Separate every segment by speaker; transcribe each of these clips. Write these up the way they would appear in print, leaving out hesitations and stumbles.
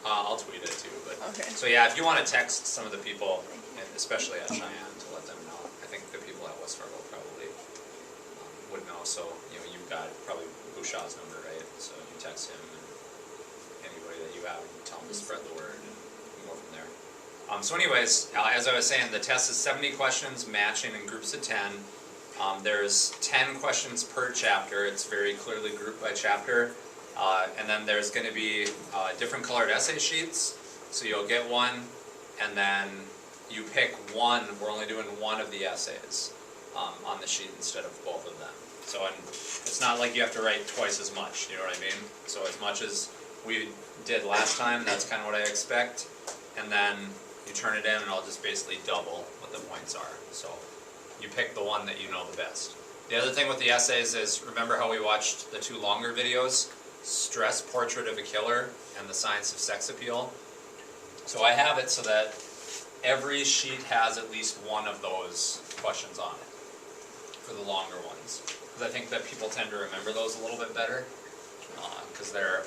Speaker 1: I'll tweet it too. But
Speaker 2: Okay.
Speaker 1: So yeah, if you want to text some of the people, and especially at Cheyenne, to let them know. I think the people at West Fargo probably would know. So you've got probably Bouchard's number, right? So you text him and anybody that you have, and tell them to spread the word and go from there. So anyways, as I was saying, the test is 70 questions, matching in groups of 10. There's 10 questions per chapter. It's very clearly grouped by chapter. And then there's going to be different colored essay sheets. So you'll get one, and then you pick one. We're only doing one of the essays on the sheet instead of both of them. So it's not like you have to write twice as much, you know what I mean? So as much as we did last time, that's kind of what I expect. And then you turn it in, and I'll just basically double what the points are. So you pick the one that you know the best. The other thing with the essays is, remember how we watched the 2 longer videos? Stress Portrait of a Killer and The Science of Sex Appeal. So I have it so that every sheet has at least one of those questions on it for the longer ones. Because I think that people tend to remember those a little bit better because they're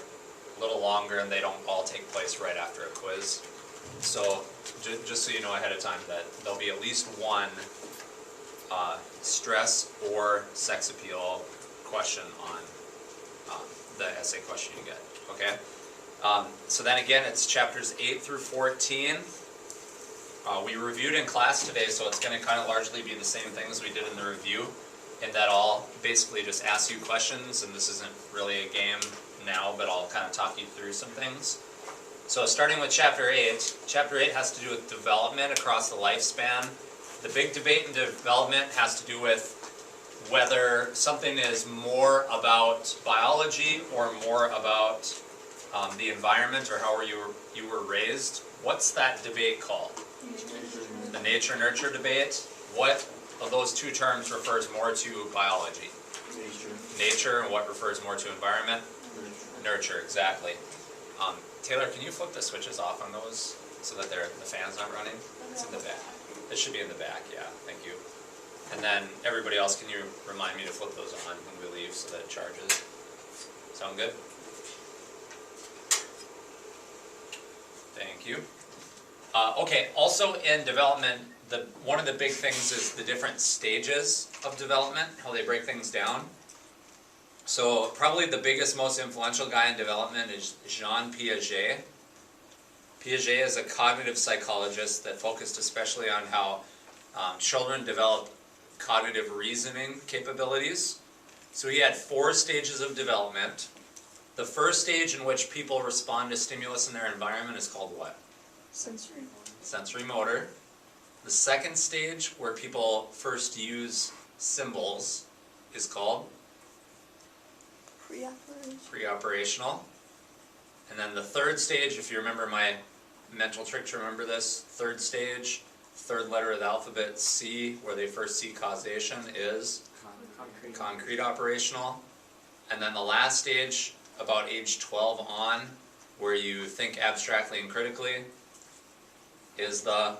Speaker 1: a little longer and they don't all take place right after a quiz. So just so you know ahead of time that there'll be at least one stress or sex appeal question on the essay question you get, okay? So then again, it's chapters 8 through 14. We reviewed in class today, so it's going to kind of largely be the same things we did in the review, in that I'll basically just ask you questions, and this isn't really a game now, but I'll kind of talk you through some things. So starting with chapter 8, chapter 8 has to do with development across the lifespan. The big debate in development has to do with whether something is more about biology or more about the environment or how you were raised. What's that debate called? The nature-nurture debate. What of those two terms refers more to biology? Nature. And what refers more to environment? Nurture, exactly. Taylor, can you flip the switches off on those so that the fan's not running? It's in the back. It should be in the back, yeah, thank you. And then everybody else, can you remind me to flip those on when we leave so that it charges? Sound good? Thank you. Okay, also in development, one of the big things is the different stages of development, how they break things down. So probably the biggest, most influential guy in development is Jean Piaget. Piaget is a cognitive psychologist that focused especially on how children develop cognitive reasoning capabilities. So he had 4 stages of development. The first stage in which people respond to stimulus in their environment is called what?
Speaker 2: Sensory.
Speaker 1: Sensory motor. The second stage, where people first use symbols, is called? Pre-operational. And then the third stage, if you remember my mental trick to remember this, third stage, third letter of the alphabet, C, where they first see causation, is concrete operational. And then the last stage, about age 12 on, where you think abstractly and critically, is the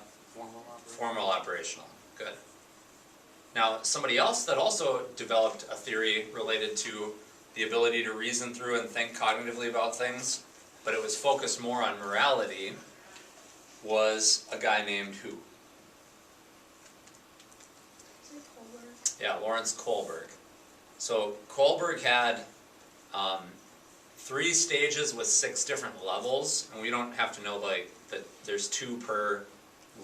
Speaker 1: formal operational. Good. Now, somebody else that also developed a theory related to the ability to reason through and think cognitively about things, but it was focused more on morality, was a guy named who? Yeah, Lawrence Kohlberg. So Kohlberg had 3 stages with 6 different levels, and we don't have to know that there's 2 per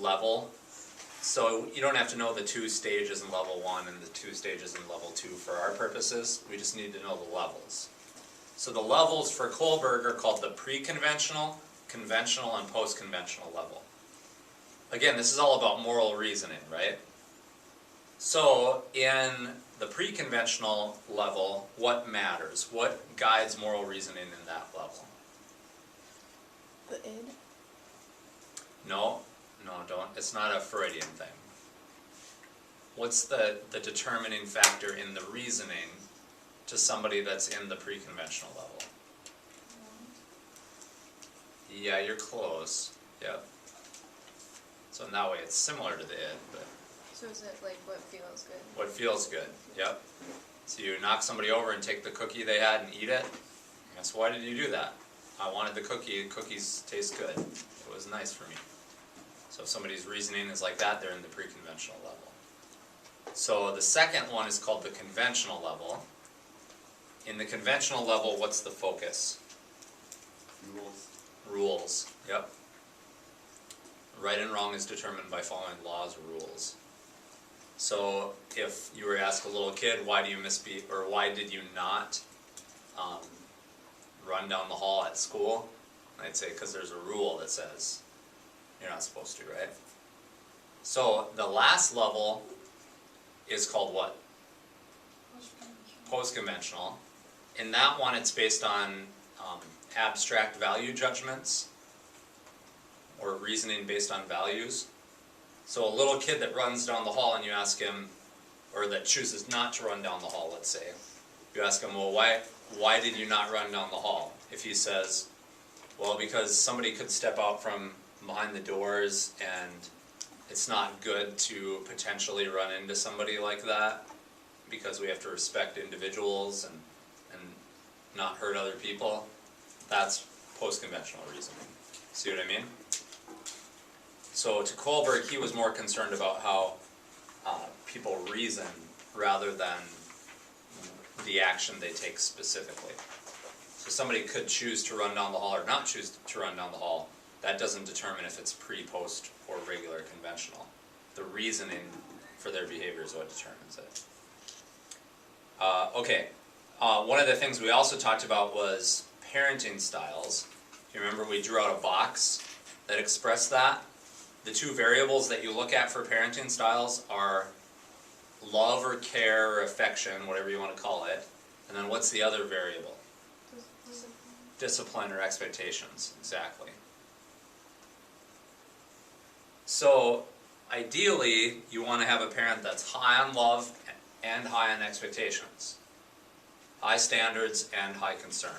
Speaker 1: level. So you don't have to know the 2 stages in level 1 and the 2 stages in level 2 for our purposes. We just need to know the levels. So the levels for Kohlberg are called the pre-conventional, conventional, and post-conventional level. Again, this is all about moral reasoning, right? So in the pre-conventional level, what matters? What guides moral reasoning in that level?
Speaker 2: The id?
Speaker 1: No, don't. It's not a Freudian thing. What's the determining factor in the reasoning to somebody that's in the pre-conventional level? Yeah, you're close. Yep. So in that way, it's similar to the id, but...
Speaker 3: So is it like what feels good?
Speaker 1: What feels good, yep. So you knock somebody over and take the cookie they had and eat it. Yes, why did you do that? I wanted the cookie, cookies taste good, it was nice for me. So if somebody's reasoning is like that, they're in the pre-conventional level. So the second one is called the conventional level. In the conventional level, what's the focus?
Speaker 4: Rules.
Speaker 1: Rules, yep. Right and wrong is determined by following laws or rules. So if you were to ask a little kid, why do you or why did you not run down the hall at school? I'd say, because there's a rule that says you're not supposed to, right? So the last level is called what? Post-conventional. In that one, it's based on abstract value judgments, or reasoning based on values. So a little kid that runs down the hall and you ask him, or that chooses not to run down the hall, let's say, you ask him, well, why did you not run down the hall? If he says, well, because somebody could step out from behind the doors and it's not good to potentially run into somebody like that, because we have to respect individuals and not hurt other people, that's post-conventional reasoning. See what I mean? So to Kohlberg, he was more concerned about how people reason rather than the action they take specifically. So somebody could choose to run down the hall or not choose to run down the hall. That doesn't determine if it's pre, post, or regular conventional. The reasoning for their behavior is what determines it. Okay, one of the things we also talked about was parenting styles. If you remember, we drew out a box that expressed that. The two variables that you look at for parenting styles are love or care or affection, whatever you want to call it. And then what's the other variable? Discipline or expectations, exactly. So ideally, you want to have a parent that's high on love and high on expectations. High standards and high concern.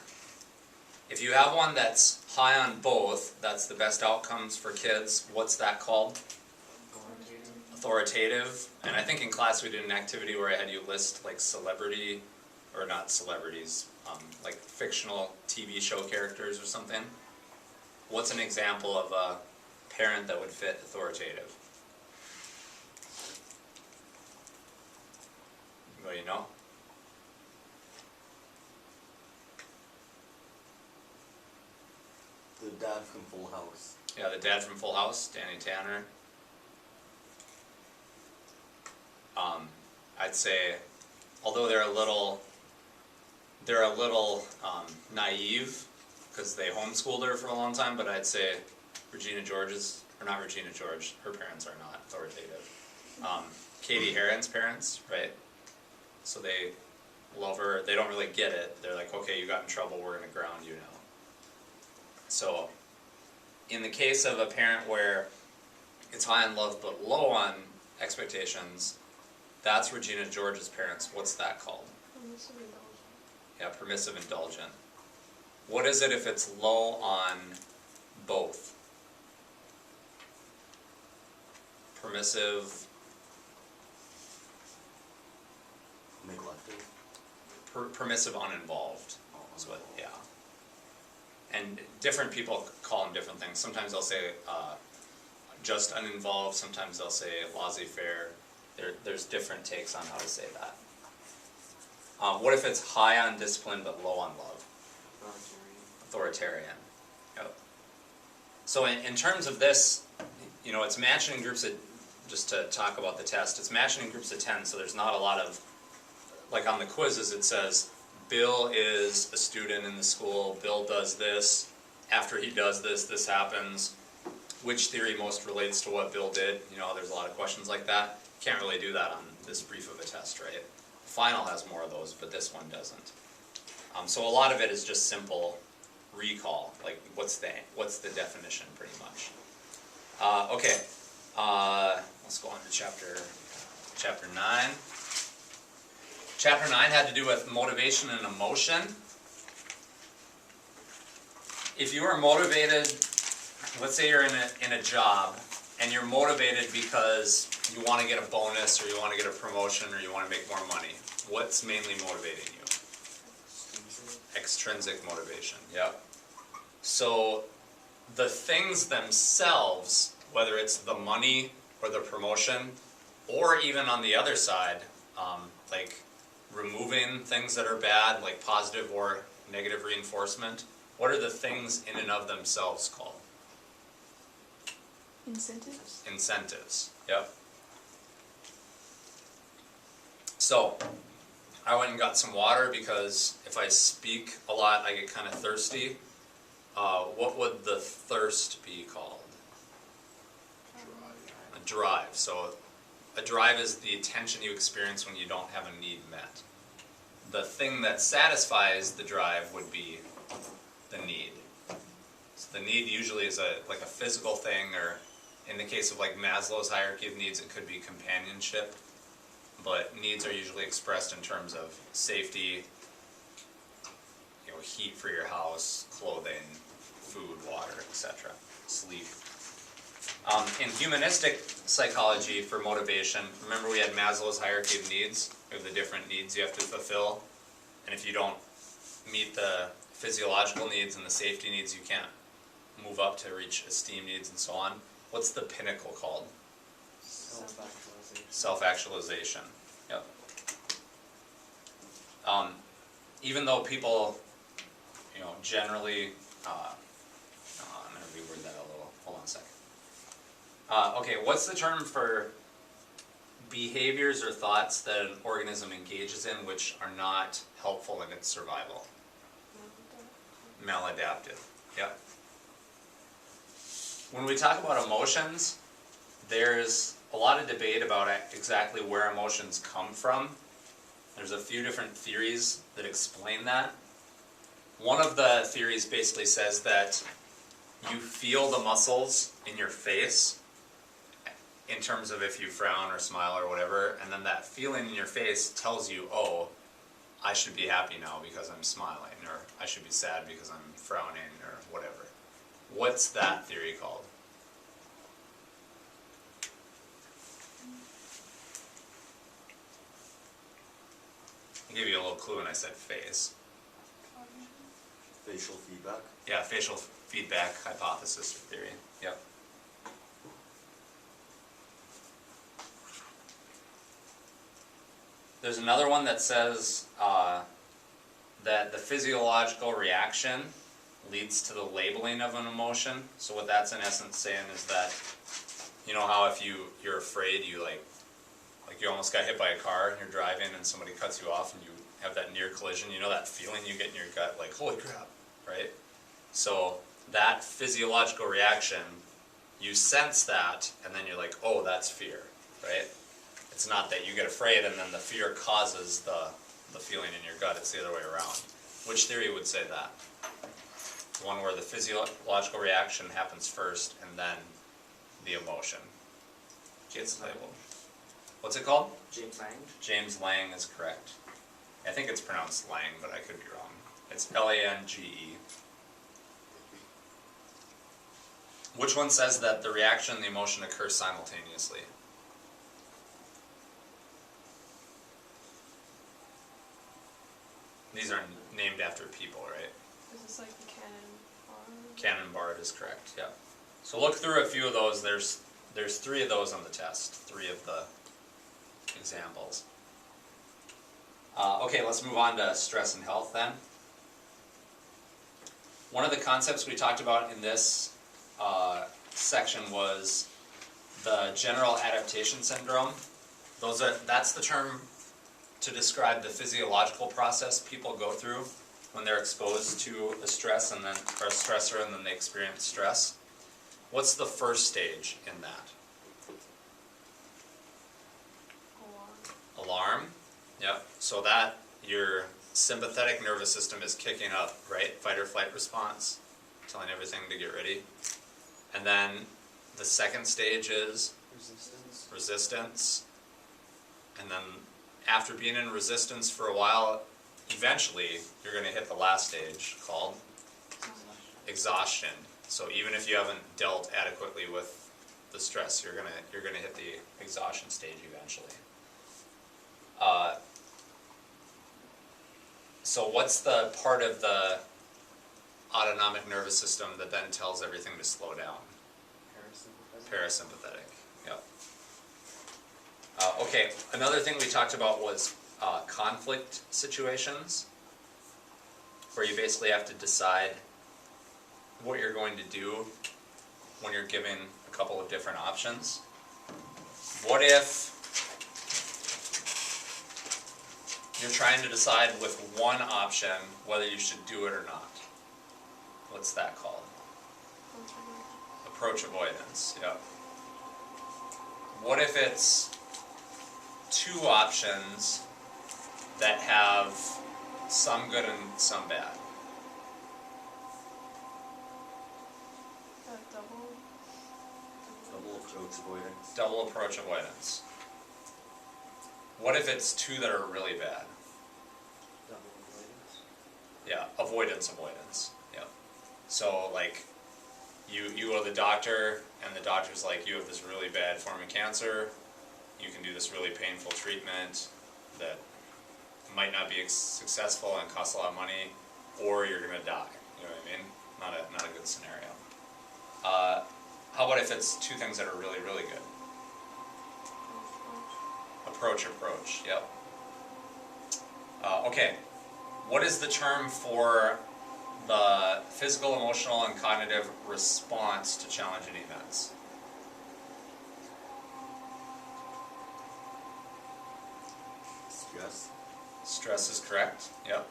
Speaker 1: If you have one that's high on both, that's the best outcomes for kids. What's that called? Authoritative. And I think in class we did an activity where I had you list like celebrity, or not celebrities, like fictional TV show characters or something. What's an example of a parent that would fit authoritative? Well, you know?
Speaker 4: The dad from Full House.
Speaker 1: Yeah, the dad from Full House, Danny Tanner. I'd say, although they're a little naive because they homeschooled her for a long time, but I'd say Regina George's, or not Regina George, her parents are not authoritative. Katie Heron's parents, right? So they love her, they don't really get it. They're like, okay, you got in trouble, we're gonna ground you now. So, in the case of a parent where it's high on love but low on expectations, that's Regina George's parents. What's that called?
Speaker 2: Permissive indulgent.
Speaker 1: Yeah, permissive indulgent. What is it if it's low on both? Permissive,
Speaker 4: Neglected.
Speaker 1: permissive uninvolved is what, yeah. And different people call them different things. Sometimes they'll say just uninvolved, sometimes they'll say laissez-faire. There's different takes on how to say that. What if it's high on discipline but low on love? Authoritarian. Yep. So in terms of this, you know, it's matching in groups of, just to talk about the test, it's matching in groups of 10, so there's not a lot of, like on the quizzes it says, Bill is a student in the school, Bill does this, after he does this, this happens. Which theory most relates to what Bill did? You know, there's a lot of questions like that. Can't really do that on this brief of a test, right? Final has more of those, but this one doesn't. So a lot of it is just simple recall, like what's the definition, pretty much. Okay, let's go on to chapter 9. Chapter 9 had to do with motivation and emotion. If you are motivated, let's say you're in a job, and you're motivated because you want to get a bonus, or you want to get a promotion, or you want to make more money, what's mainly motivating you? Extrinsic motivation, yep. So the things themselves, whether it's the money or the promotion, or even on the other side, like removing things that are bad, like positive or negative reinforcement, what are the things in and of themselves called?
Speaker 2: Incentives?
Speaker 1: Incentives, yep. So, I went and got some water because if I speak a lot, I get kind of thirsty. What would the thirst be called? A drive. So, a drive is the tension you experience when you don't have a need met. The thing that satisfies the drive would be the need. So the need usually is like a physical thing, or in the case of like Maslow's hierarchy of needs, it could be companionship. But needs are usually expressed in terms of safety, heat for your house, clothing, food, water, etc. Sleep. In humanistic psychology for motivation, remember we had Maslow's hierarchy of needs? We have the different needs you have to fulfill. And if you don't meet the physiological needs and the safety needs, you can't move up to reach esteem needs and so on. What's the pinnacle called?
Speaker 4: Self-actualization.
Speaker 1: Self-actualization. Yep. Even though people, generally, I'm going to reword that a little. Hold on a second. Okay, what's the term for behaviors or thoughts that an organism engages in which are not helpful in its survival? Maladaptive. Yep. When we talk about emotions, there's a lot of debate about exactly where emotions come from. There's a few different theories that explain that. One of the theories basically says that you feel the muscles in your face in terms of if you frown or smile or whatever, and then that feeling in your face tells you, oh, I should be happy now because I'm smiling, or I should be sad because I'm frowning, or whatever. What's that theory called? I gave you a little clue when I said face.
Speaker 4: Facial feedback.
Speaker 1: Yeah, facial feedback hypothesis or theory. Yep. There's another one that says that the physiological reaction leads to the labeling of an emotion. So what that's in essence saying is that, you know how if you're afraid, you like you almost got hit by a car and you're driving and somebody cuts you off and you have that near collision, you know that feeling you get in your gut, like, holy crap, right? So that physiological reaction, you sense that and then you're like, oh, that's fear, right? It's not that you get afraid and then the fear causes the feeling in your gut, it's the other way around. Which theory would say that? One where the physiological reaction happens first and then the emotion gets labeled. What's it called?
Speaker 5: James Lang.
Speaker 1: James Lang is correct. I think it's pronounced Lang, but I could be wrong. It's L-A-N-G-E. Which one says that the reaction and the emotion occur simultaneously? These are named after people, right?
Speaker 2: Is this like the canon bar?
Speaker 1: Cannon Bard is correct, yeah. So look through a few of those. There's 3 of those on the test, 3 of the examples. Okay, let's move on to stress and health then. One of the concepts we talked about in this section was the general adaptation syndrome. That's the term to describe the physiological process people go through when they're exposed to a stress or a stressor and then they experience stress. What's the first stage in that? Alarm. Yep. So that your sympathetic nervous system is kicking up, right? Fight or flight response, telling everything to get ready. And then the second stage is resistance. And then after being in resistance for a while, eventually you're going to hit the last stage called exhaustion. So even if you haven't dealt adequately with the stress, you're gonna hit the exhaustion stage eventually. So what's the part of the autonomic nervous system that then tells everything to slow down. Parasympathetic, yep. Okay, another thing we talked about was conflict situations, where you basically have to decide what you're going to do when you're given a couple of different options. What if you're trying to decide with one option whether you should do it or not? What's that called? Approach avoidance, yep. What if it's two options that have some good and some bad?
Speaker 2: Double
Speaker 5: approach avoidance.
Speaker 1: Double approach avoidance. What if it's two that are really bad?
Speaker 4: Double avoidance.
Speaker 1: Yeah, avoidance, yeah. So like, you go to the doctor, and the doctor's like, you have this really bad form of cancer, you can do this really painful treatment that might not be successful and cost a lot of money, or you're gonna die, you know what I mean? Not a good scenario. How about if it's two things that are really, really good? Approach, yep. Okay, what is the term for the physical, emotional, and cognitive response to challenging events?
Speaker 5: Stress.
Speaker 1: Stress is correct, yep.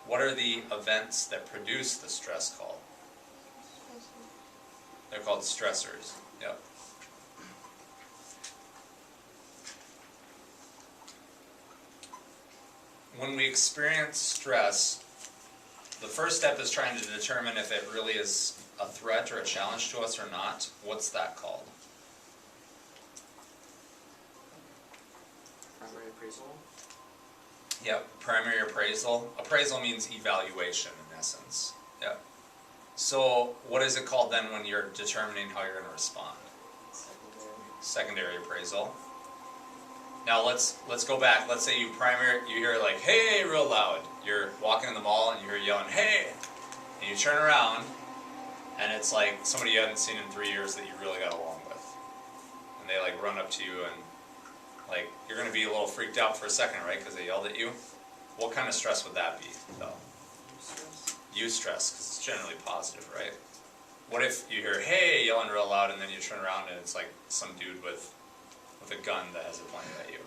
Speaker 1: What are the events that produce the stress called? They're called stressors, yep. When we experience stress, the first step is trying to determine if it really is a threat or a challenge to us or not. What's that called?
Speaker 4: Primary appraisal.
Speaker 1: Yep, primary appraisal. Appraisal means evaluation in essence. Yep. So what is it called then when you're determining how you're going to respond? Secondary appraisal. Now let's go back. Let's say you hear like, hey, real loud. You're walking in the mall and you hear yelling, hey! And you turn around and it's like somebody you hadn't seen in 3 years that you really got along with. And they like run up to you and like, you're going to be a little freaked out for a second, right? Because they yelled at you. What kind of stress would that be, though? Eustress, because it's generally positive, right? What if you hear, hey, yelling real loud, and then you turn around and it's like some dude with a gun that has it pointed at you?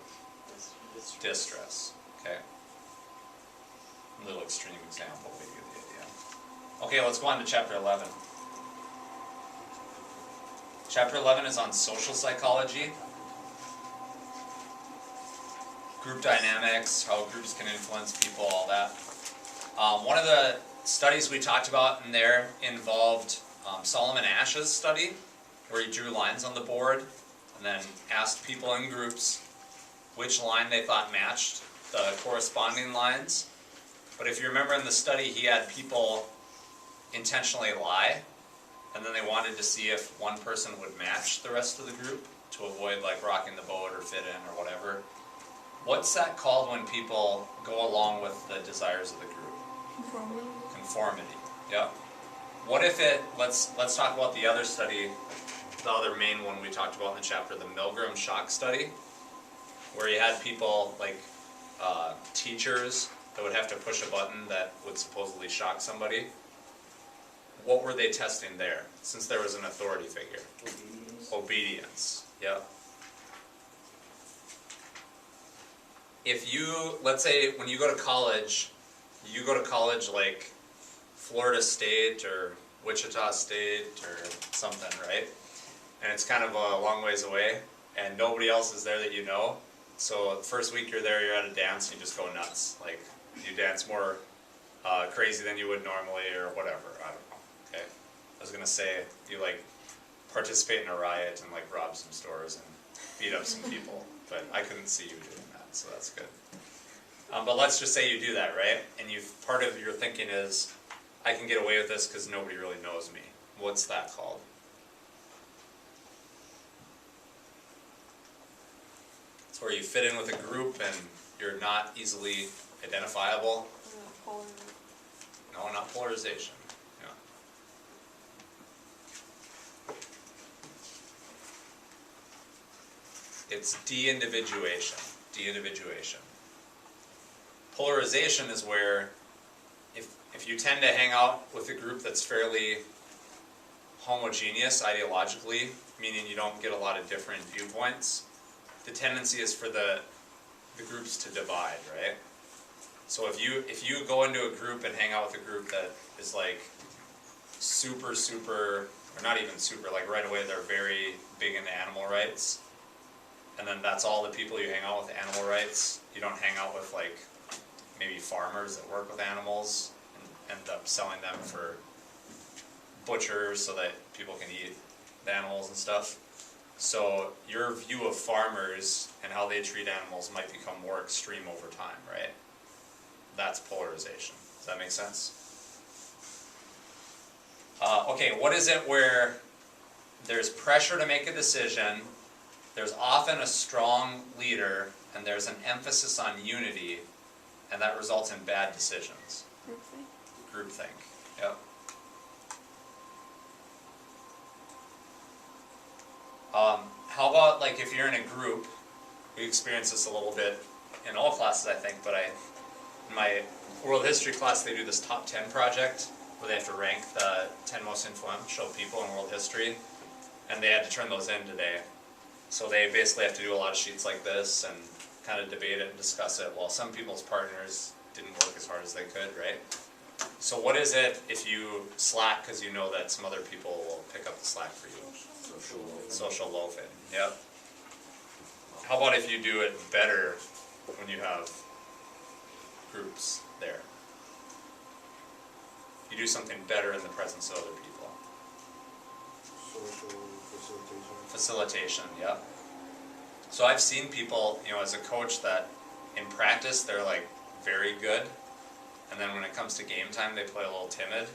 Speaker 1: Distress, okay? A little extreme example, but you get the idea. Okay, let's go on to chapter 11. Chapter 11 is on social psychology. Group dynamics, how groups can influence people, all that. One of the studies we talked about in there involved Solomon Ash's study, where he drew lines on the board and then asked people in groups which line they thought matched the corresponding lines. But if you remember in the study, he had people intentionally lie, and then they wanted to see if one person would match the rest of the group to avoid like rocking the boat or fit in or whatever. What's that called when people go along with the desires of the group? Conformity. Yep. What if let's talk about the other study, the other main one we talked about in the chapter, the Milgram shock study, where you had people like teachers that would have to push a button that would supposedly shock somebody. What were they testing there, since there was an authority figure? Obedience. Yep. If you, let's say when you go to college like Florida State or Wichita State or something, right? And it's kind of a long ways away, and nobody else is there that you know. So the first week you're there, you're at a dance, and you just go nuts. Like, you dance more crazy than you would normally or whatever. I don't know, okay? I was going to say, you like participate in a riot and like rob some stores and beat up some people, but I couldn't see you doing that, so that's good. But let's just say you do that, right? And part of your thinking is, I can get away with this because nobody really knows me. What's that called? It's where you fit in with a group and you're not easily identifiable. No, not polarization. Yeah. It's de-individuation. De-individuation. Polarization is where if you tend to hang out with a group that's fairly homogeneous ideologically, meaning you don't get a lot of different viewpoints, the tendency is for the groups to divide, right? So if you go into a group and hang out with a group that is like super, or not even super, like right away they're very big into animal rights, and then that's all the people you hang out with, animal rights, you don't hang out with like maybe farmers that work with animals and end up selling them for butchers so that people can eat the animals and stuff. So your view of farmers and how they treat animals might become more extreme over time, right? That's polarization. Does that make sense? Okay, what is it where there's pressure to make a decision, there's often a strong leader, and there's an emphasis on unity, and that results in bad decisions?
Speaker 2: Groupthink.
Speaker 1: Groupthink, yep. How about like if you're in a group, we experience this a little bit in all classes I think, but in my world history class they do this top 10 project where they have to rank the 10 most influential people in world history, and they had to turn those in today. So they basically have to do a lot of sheets like this and kind of debate it and discuss it, while some people's partners didn't work as hard as they could, right? So what is it if you slack because you know that some other people will pick up the slack for you? Social loafing, yep. How about if you do it better when you have groups there? You do something better in the presence of other people.
Speaker 5: Social facilitation.
Speaker 1: Facilitation, yep. So I've seen people, as a coach, that in practice they're like very good, and then when it comes to game time they play a little timid.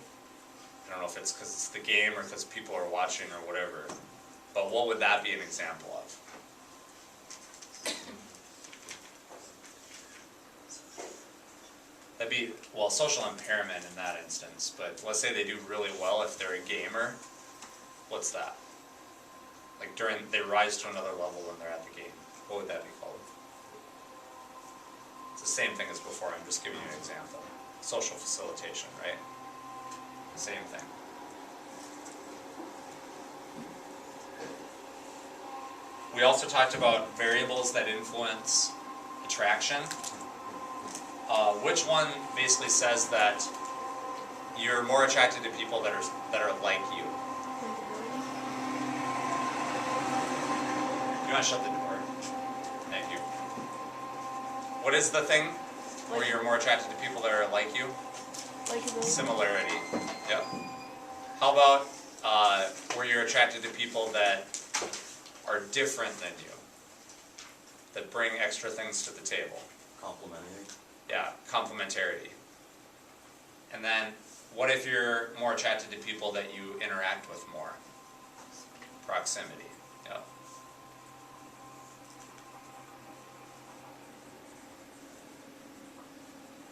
Speaker 1: I don't know if it's because it's the game or because people are watching or whatever, but what would that be an example of? That'd be, well, social impairment in that instance, but let's say they do really well if they're a gamer. What's that? Like they rise to another level when they're at the game. What would that be called? It's the same thing as before, I'm just giving you an example. Social facilitation, right? Same thing. We also talked about variables that influence attraction. Which one basically says that you're more attracted to people that are like you? You want to shut the door? Thank you. What is the thing where you're more attracted to people that are like you?
Speaker 2: Likeability.
Speaker 1: Similarity. Yep. How about where you're attracted to people that are different than you, that bring extra things to the table?
Speaker 5: Complementary.
Speaker 1: Yeah, complementarity. And then, what if you're more attracted to people that you interact with more? Proximity. Yeah.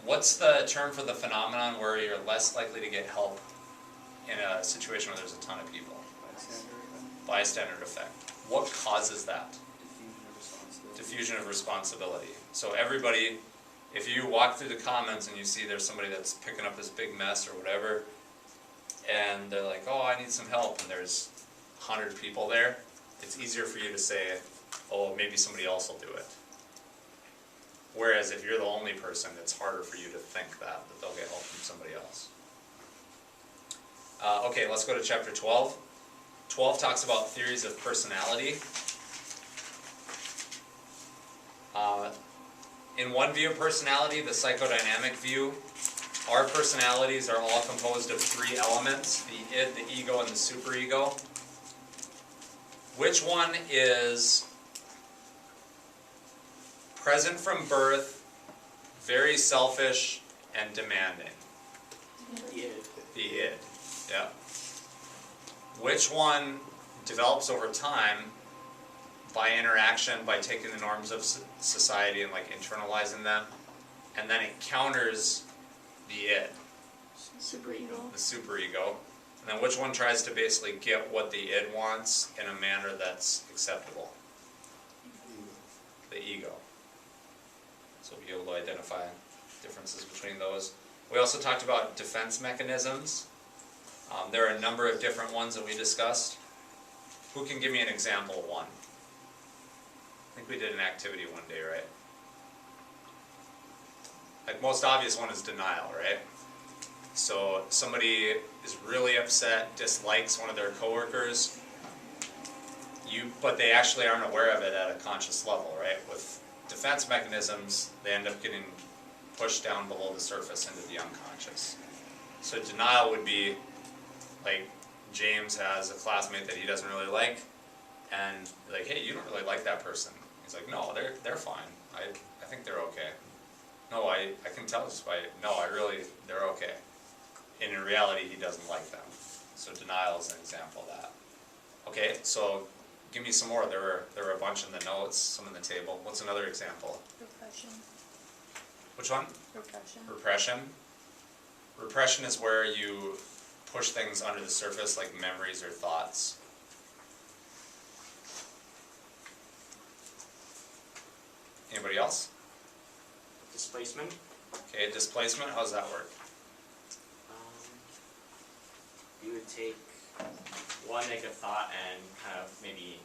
Speaker 1: What's the term for the phenomenon where you're less likely to get help in a situation where there's a ton of people? Bystander effect. What causes that? Diffusion of responsibility. So everybody, if you walk through the comments and you see there's somebody that's picking up this big mess or whatever, and they're like, oh, I need some help, and there's 100 people there, it's easier for you to say, oh, maybe somebody else will do it. Whereas if you're the only person, it's harder for you to think that they'll get help from somebody else. Okay, let's go to chapter 12. 12 talks about theories of personality. In one view of personality, the psychodynamic view, our personalities are all composed of 3 elements: the id, the ego, and the superego. Which one is present from birth, very selfish, and demanding? The id, yeah. Which one develops over time by interaction, by taking the norms of society and like internalizing them, and then it counters the id?
Speaker 2: Superego.
Speaker 1: The superego. And then which one tries to basically get what the id wants in a manner that's acceptable? The ego. So we'll be able to identify differences between those. We also talked about defense mechanisms. There are a number of different ones that we discussed. Who can give me an example of one? I think we did an activity one day, right? Like most obvious one is denial, right? So somebody is really upset, dislikes one of their coworkers, but they actually aren't aware of it at a conscious level, right? With defense mechanisms, they end up getting pushed down below the surface into the unconscious. So denial would be like James has a classmate that he doesn't really like, and like, hey, you don't really like that person. He's like, no, they're fine. I think they're okay. No, I can tell just by, no, they're okay. And in reality, he doesn't like them. So denial is an example of that. Okay, so give me some more. There were a bunch in the notes, some in the table. What's another example?
Speaker 3: Repression.
Speaker 1: Which one?
Speaker 3: Repression.
Speaker 1: Repression. Repression is where you push things under the surface, like memories or thoughts. Anybody else?
Speaker 4: Displacement.
Speaker 1: Okay, displacement, how does that work?
Speaker 4: You would take one negative thought and kind of maybe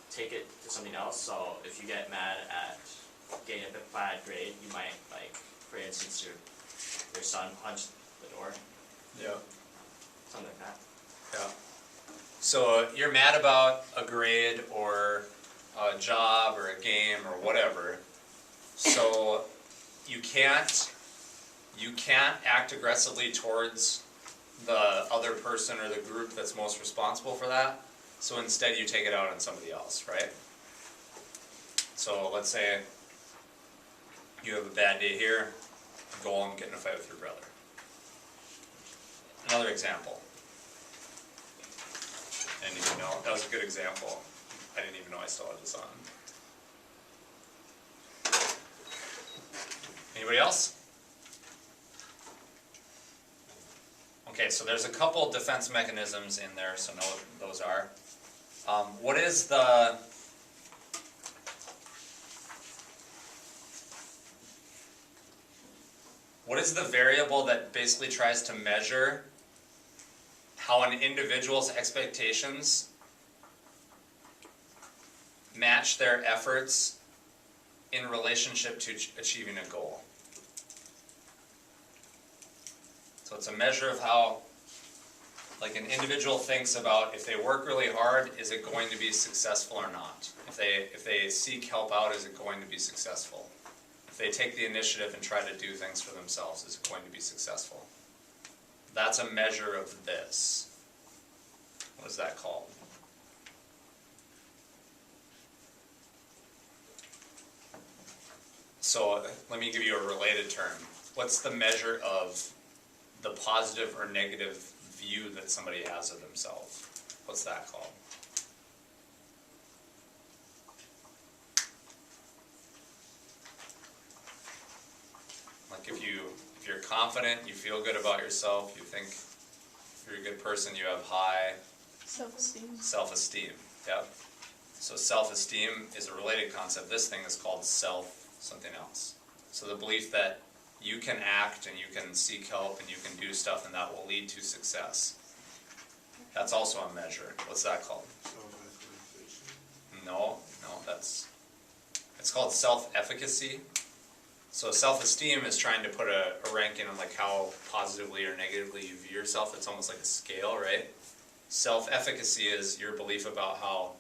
Speaker 4: take it to something else. So if you get mad at getting a bad grade, you might, like, for instance, your son punched the door.
Speaker 1: Yeah.
Speaker 4: Something like that.
Speaker 1: Yeah. So you're mad about a grade or a job or a game or whatever. So you can't act aggressively towards the other person or the group that's most responsible for that. So instead you take it out on somebody else, right? So let's say you have a bad day here, you go home, get in a fight with your brother. Another example. I didn't even know, that was a good example. I didn't even know I still had this on. Anybody else? Okay, so there's a couple defense mechanisms in there, so know what those are. What is the variable that basically tries to measure how an individual's expectations match their efforts in relationship to achieving a goal? So it's a measure of how, like, an individual thinks about if they work really hard, is it going to be successful or not? If they seek help out, is it going to be successful? If they take the initiative and try to do things for themselves, is it going to be successful? That's a measure of this. What is that called? So let me give you a related term. What's the measure of the positive or negative view that somebody has of themselves? What's that called? Like if you're confident, you feel good about yourself, you think you're a good person, you have high
Speaker 2: Self-esteem.
Speaker 1: self-esteem. Yep. So self-esteem is a related concept. This thing is called something else. So the belief that you can act and you can seek help and you can do stuff and that will lead to success. That's also a measure. What's that called? No, it's called self-efficacy. So self-esteem is trying to put a ranking on like how positively or negatively you view yourself. It's almost like a scale, right? Self-efficacy is your belief about how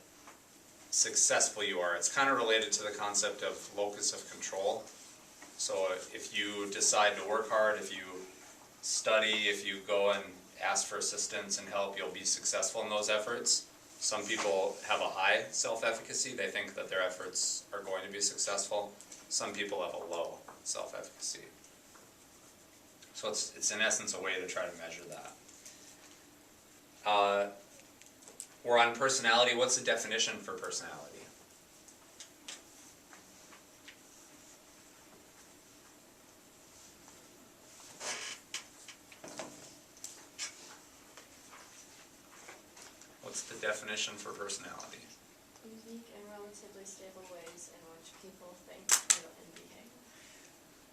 Speaker 1: successful you are. It's kind of related to the concept of locus of control. So if you decide to work hard, if you study, if you go and ask for assistance and help, you'll be successful in those efforts. Some people have a high self-efficacy. They think that their efforts are going to be successful. Some people have a low self-efficacy. So it's in essence a way to try to measure that. We're on personality. What's the definition for personality? What's the definition for personality?
Speaker 6: Unique and relatively stable ways in which people think, feel, and behave.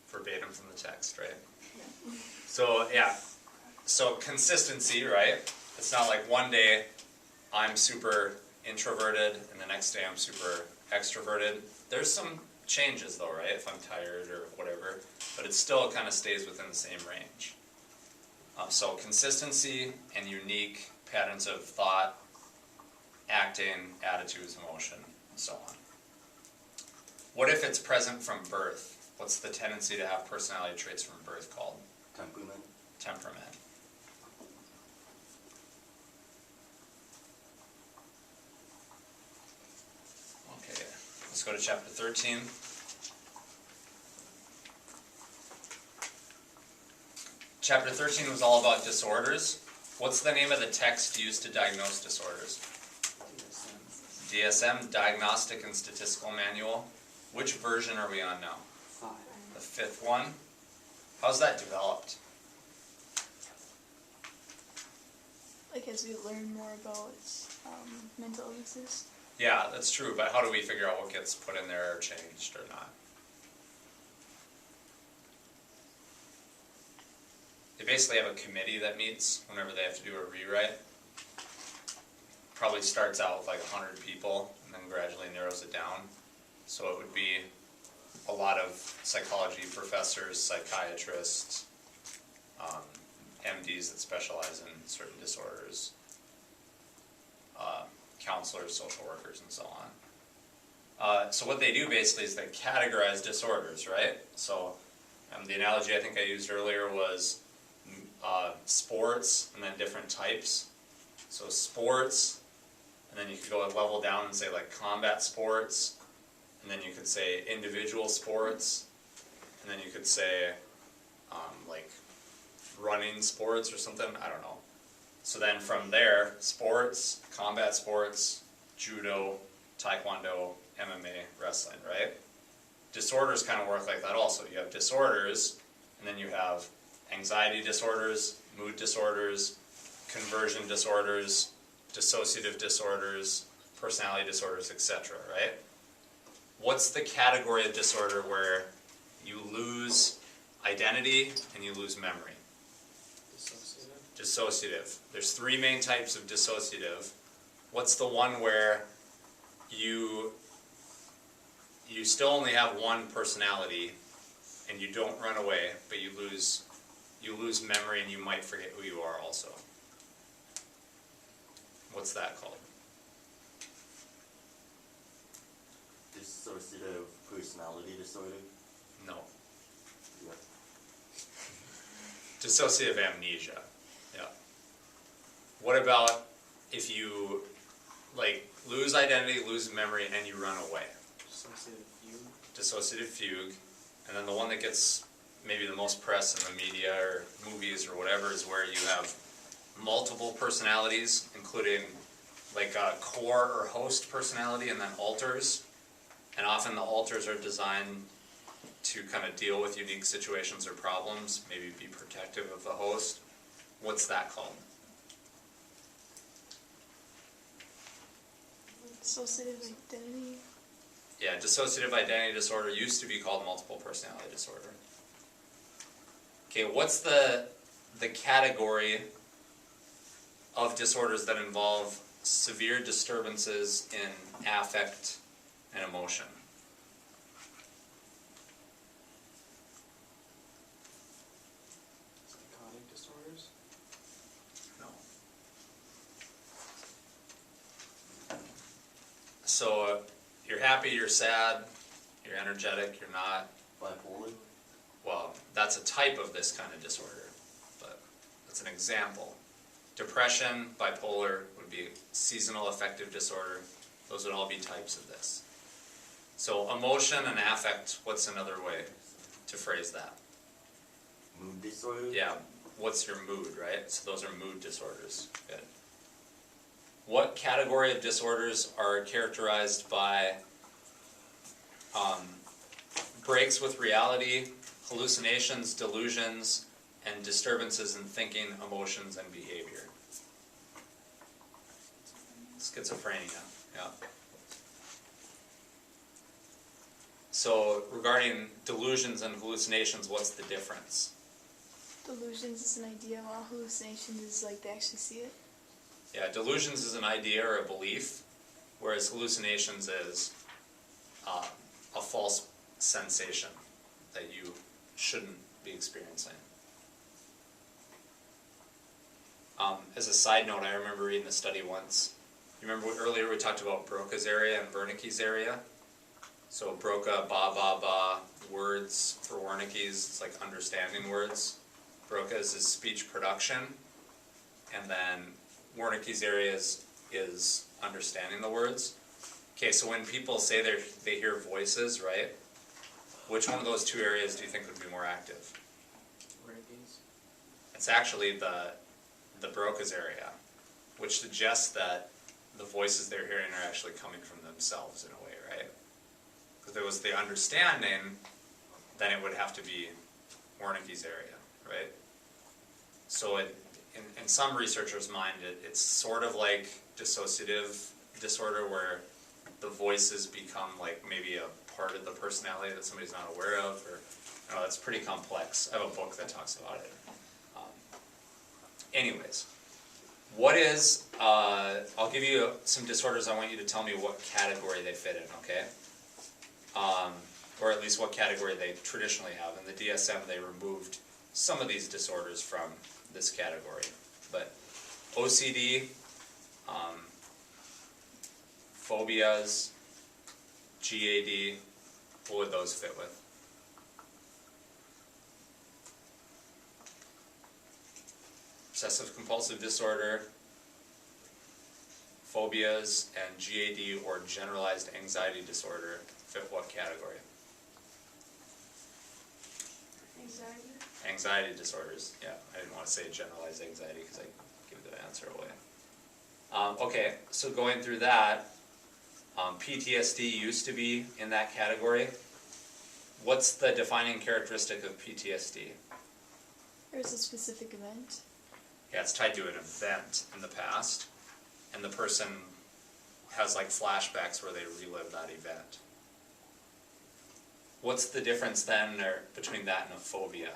Speaker 1: Verbatim from the text, right?
Speaker 6: Yeah.
Speaker 1: So, yeah. So consistency, right? It's not like one day I'm super introverted and the next day I'm super extroverted. There's some changes though, right? If I'm tired or whatever, but it still kind of stays within the same range. So consistency and unique patterns of thought, acting, attitudes, emotion, and so on. What if it's present from birth? What's the tendency to have personality traits from birth called?
Speaker 5: Temperament.
Speaker 1: Temperament. Okay, let's go to chapter 13. Chapter 13 was all about disorders. What's the name of the text used to diagnose disorders? DSM, Diagnostic and Statistical Manual. Which version are we on now?
Speaker 2: 5.
Speaker 1: The 5th one. How's that developed?
Speaker 2: Like as we learn more about mental illnesses.
Speaker 1: Yeah, that's true, but how do we figure out what gets put in there or changed or not? They basically have a committee that meets whenever they have to do a rewrite. Probably starts out with like 100 people and then gradually narrows it down. So it would be a lot of psychology professors, psychiatrists, MDs that specialize in certain disorders, counselors, social workers, and so on. So what they do basically is they categorize disorders, right? So the analogy I think I used earlier was sports and then different types. So sports, and then you could go a level down and say like combat sports, and then you could say individual sports, and then you could say like running sports or something, I don't know. So then from there, sports, combat sports, judo, taekwondo, MMA, wrestling, right? Disorders kind of work like that also. You have disorders, and then you have anxiety disorders, mood disorders, conversion disorders, dissociative disorders, personality disorders, etc., right? What's the category of disorder where you lose identity and you lose memory? Dissociative. There's 3 main types of dissociative. What's the one where you still only have one personality and you don't run away, but you lose memory and you might forget who you are also? What's that called?
Speaker 5: Dissociative personality disorder.
Speaker 1: No.
Speaker 5: Yeah.
Speaker 1: Dissociative amnesia. Yeah. What about if you like lose identity, lose memory, and you run away? Dissociative fugue. And then the one that gets maybe the most press in the media or movies or whatever is where you have multiple personalities, including like a core or host personality and then alters. And often the alters are designed to kind of deal with unique situations or problems, maybe be protective of the host. What's that called?
Speaker 2: Dissociative identity.
Speaker 1: Yeah, dissociative identity disorder used to be called multiple personality disorder. Okay, what's the category of disorders that involve severe disturbances in affect and emotion?
Speaker 7: Psychotic disorders?
Speaker 1: No. So you're happy, you're sad, you're energetic, you're not.
Speaker 5: Bipolar.
Speaker 1: Well, that's a type of this kind of disorder, but that's an example. Depression, bipolar would be seasonal affective disorder. Those would all be types of this. So emotion and affect, what's another way to phrase that?
Speaker 5: Mood disorder.
Speaker 1: Yeah, what's your mood, right? So those are mood disorders. Good. What category of disorders are characterized by breaks with reality, hallucinations, delusions, and disturbances in thinking, emotions, and behavior? schizophrenia, yeah. So regarding delusions and hallucinations, what's the difference?
Speaker 2: Delusions is an idea, while hallucinations is like they actually see it.
Speaker 1: Yeah, delusions is an idea or a belief, whereas hallucinations is a false sensation that you shouldn't be experiencing. As a side note, I remember reading a study once. You remember earlier we talked about Broca's area and Wernicke's area? So Broca, ba, ba, ba, words for Wernicke's, it's like understanding words. Broca's is speech production, and then Wernicke's area is understanding the words. Okay, so when people say they hear voices, right? Which one of those two areas do you think would be more active?
Speaker 4: Wernicke's.
Speaker 1: It's actually the Broca's area, which suggests that the voices they're hearing are actually coming from themselves in a way, right? If it was the understanding, then it would have to be Wernicke's area, right? So in some researchers' mind, it's sort of like dissociative disorder where the voices become like maybe a part of the personality that somebody's not aware of, or you know, it's pretty complex. I have a book that talks about it. Anyways, what is, I'll give you some disorders, I want you to tell me what category they fit in, okay? Or at least what category they traditionally have. In the DSM, they removed some of these disorders from this category. But OCD, phobias, GAD, what would those fit with? Obsessive compulsive disorder, phobias, and GAD or generalized anxiety disorder fit what category?
Speaker 6: Anxiety.
Speaker 1: Anxiety disorders, yeah. I didn't want to say generalized anxiety because I give the answer away. Okay, so going through that, PTSD used to be in that category. What's the defining characteristic of PTSD?
Speaker 2: There's a specific event.
Speaker 1: Yeah, it's tied to an event in the past, and the person has like flashbacks where they relive that event. What's the difference then between that and a phobia?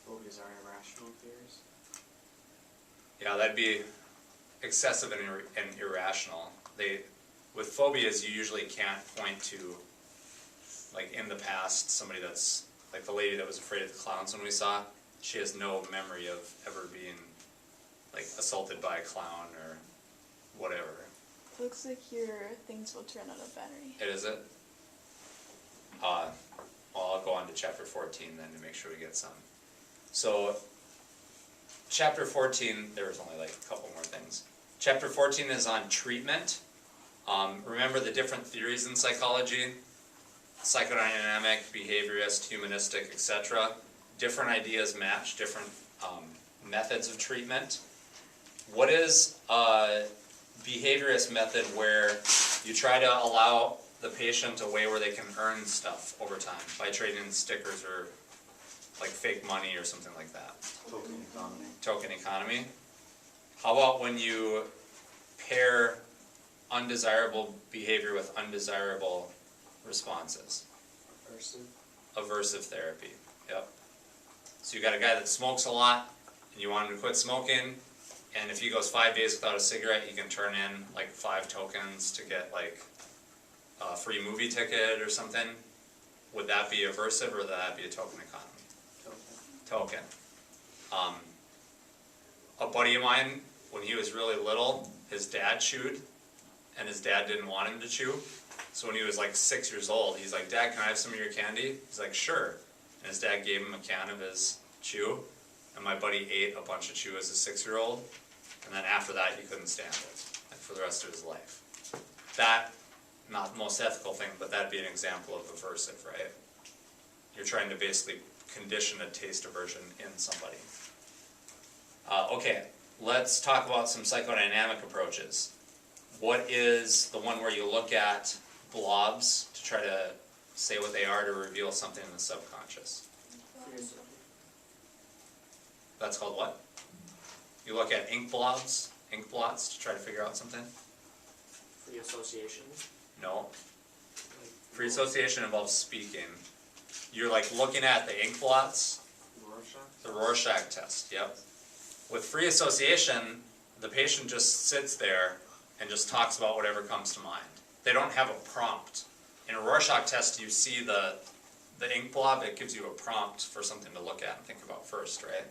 Speaker 4: Phobias are irrational fears.
Speaker 1: Yeah, that'd be excessive and irrational. With phobias, you usually can't point to, like in the past, somebody that's, like the lady that was afraid of the clowns when we saw, she has no memory of ever being like assaulted by a clown or whatever.
Speaker 2: Looks like your things will turn out of battery.
Speaker 1: It is it? Well, I'll go on to chapter 14 then to make sure we get some. So, chapter 14, there was only like a couple more things. Chapter 14 is on treatment. Remember the different theories in psychology? Psychodynamic, behaviorist, humanistic, etc. Different ideas match different methods of treatment. What is a behaviorist method where you try to allow the patient a way where they can earn stuff over time by trading in stickers or like fake money or something like that?
Speaker 5: Token economy.
Speaker 1: Token economy. How about when you pair undesirable behavior with undesirable responses? Aversive therapy, yep. So you got a guy that smokes a lot, and you want him to quit smoking, and if he goes 5 days without a cigarette, you can turn in like 5 tokens to get like a free movie ticket or something. Would that be aversive, or would that be a token economy? Token. A buddy of mine, when he was really little, his dad chewed, and his dad didn't want him to chew. So when he was like 6 years old, he's like, "Dad, can I have some of your candy?" He's like, "Sure." And his dad gave him a can of his chew, and my buddy ate a bunch of chew as a 6-year-old, and then after that he couldn't stand it, like for the rest of his life. That, not the most ethical thing, but that'd be an example of aversive, right? You're trying to basically condition a taste aversion in somebody. Okay, let's talk about some psychodynamic approaches. What is the one where you look at blobs to try to say what they are to reveal something in the subconscious? That's called what? You look at ink blobs? ink blots to try to figure out something?
Speaker 4: Free association.
Speaker 1: No. Free association involves speaking. You're like looking at the ink blots. The Rorschach test, yep. With free association, the patient just sits there and just talks about whatever comes to mind. They don't have a prompt. In a Rorschach test, you see the ink blob, it gives you a prompt for something to look at and think about first, right?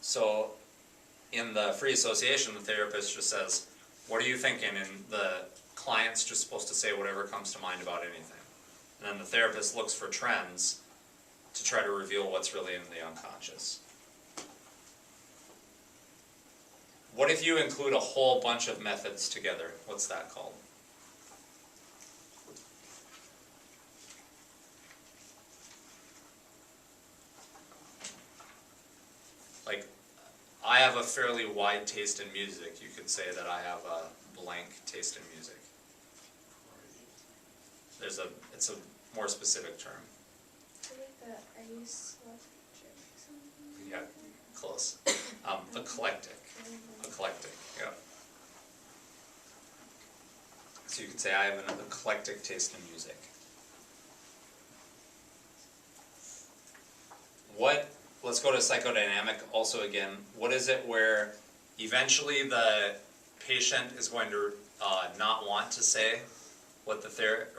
Speaker 1: So in the free association, the therapist just says, what are you thinking? And the client's just supposed to say whatever comes to mind about anything. And then the therapist looks for trends to try to reveal what's really in the unconscious. What if you include a whole bunch of methods together? What's that called? Like, I have a fairly wide taste in music. You could say that I have a blank taste in music. It's a more specific term.
Speaker 6: Are you selectric something?
Speaker 1: Yeah, close. Eclectic. Eclectic, yeah. So you could say I have an eclectic taste in music. Let's go to psychodynamic also again. What is it where eventually the patient is going to not want to say what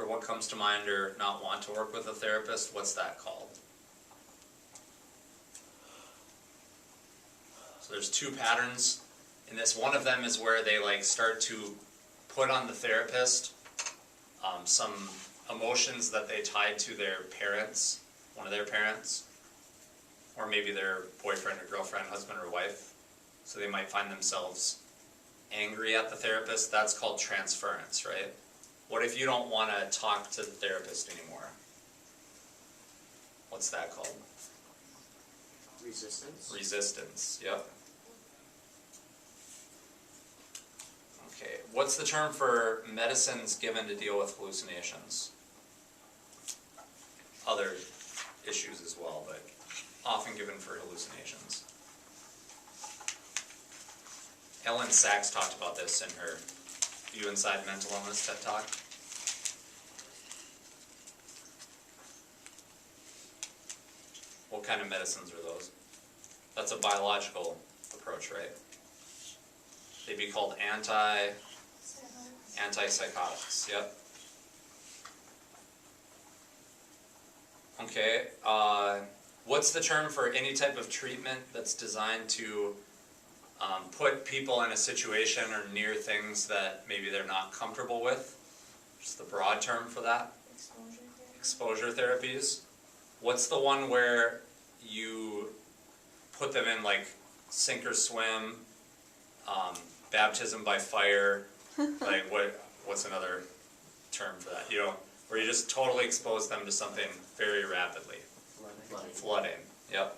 Speaker 1: what comes to mind, or not want to work with a therapist? What's that called? So there's two patterns in this. One of them is where they like start to put on the therapist some emotions that they tied to their parents, one of their parents, or maybe their boyfriend or girlfriend, husband or wife. So they might find themselves angry at the therapist. That's called transference, right? What if you don't want to talk to the therapist anymore? What's that called?
Speaker 4: Resistance.
Speaker 1: Resistance, yep. Okay, what's the term for medicines given to deal with hallucinations? Other issues as well, but often given for hallucinations. Ellen Sachs talked about this in her View Inside Mental Illness TED Talk. What kind of medicines are those? That's a biological approach, right? They'd be called antipsychotics, yep. Okay, what's the term for any type of treatment that's designed to put people in a situation or near things that maybe they're not comfortable with? Just the broad term for that? Exposure therapies. What's the one where you put them in like sink or swim, baptism by fire, like what's another term for that? You know, where you just totally expose them to something very rapidly. Flooding, yep.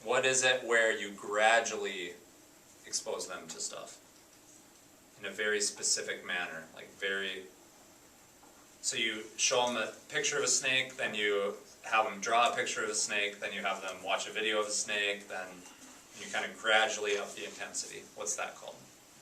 Speaker 1: What is it where you gradually expose them to stuff? In a very specific manner, like so you show them a picture of a snake, then you have them draw a picture of a snake, then you have them watch a video of a snake, then you kind of gradually up the intensity. What's that called?